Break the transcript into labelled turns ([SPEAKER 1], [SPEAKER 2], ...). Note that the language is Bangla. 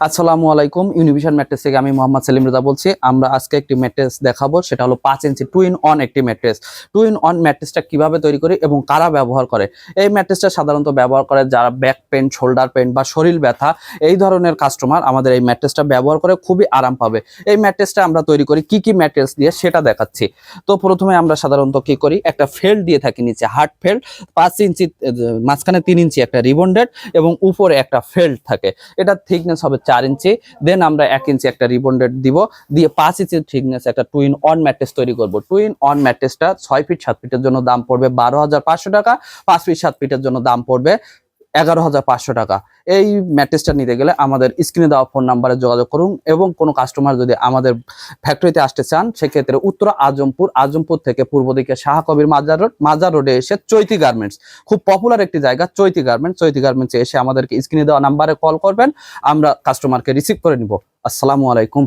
[SPEAKER 1] আসসালামু আলাইকুম। ইউনিভিশন ম্যাট্রেস থেকে আমি মোহাম্মদ সেলিম রেজা বলছি। আমরা আজকে একটি ম্যাট্রেস দেখাবো, সেটা হলো 5 ইঞ্চি টু ইন ওয়ান একটি ম্যাট্রেস। টু ইন ওয়ান ম্যাট্রেসটা কিভাবে তৈরি করি এবং কারা ব্যবহার করে। এই ম্যাট্রেসটা সাধারণত ব্যবহার করে যারা ব্যাক পেন, শোল্ডার পেন বা শরীর ব্যথা এই ধরনের কাস্টমার আমাদের এই ম্যাট্রেসটা ব্যবহার করে খুবই আরাম পাবে। এই ম্যাট্রেসটা আমরা তৈরি করি কি ম্যাট্রেস দিয়ে সেটা দেখাচ্ছি। তো প্রথমে আমরা সাধারণত কি করি, একটা ফেল্ড দিয়ে থাকি, নিচে হার্ড ফেল্ড 5 ইঞ্চি, মাঝখানে 3 ইঞ্চি একটা রিবন্ডেড এবং উপরে একটা ফেল্ড থাকে। এটা থিকনেস হবে 4 ইঞ্চি। দেন আমরা 1 ইঞ্চি একটা রিবন্ডেড দিব, দিয়ে 5 ইঞ্চি থিকনেস একটা টু ইন ওয়ান ম্যাট্রেস তৈরি করব। টু ইন ওয়ান ম্যাট্রেসটা 6 ফিট 7 ফিটের জন্য দাম পড়বে 12,500 টাকা। 5 ফিট 7 ফিটের জন্য দাম পড়বে 11,500 টাকা। এই ম্যাট্রেসটা নিতে গেলে আমাদের স্ক্রিনে দেওয়া ফোন নাম্বারে যোগাযোগ করুন, এবং কোনো কাস্টমার যদি আমাদের ফ্যাক্টরিতে আসতে চান সেক্ষেত্রে উত্তরা আজমপুর থেকে পূর্ব দিকে শাহ কবির মাজার রোডে এসে চৈতি গার্মেন্টস, খুব পপুলার একটি জায়গা চৈতি গার্মেন্টসে এসে আমাদেরকে স্ক্রিনে দেওয়া নাম্বারে কল করবেন, আমরা কাস্টমারকে রিসিভ করে নিব। আসসালামু আলাইকুম।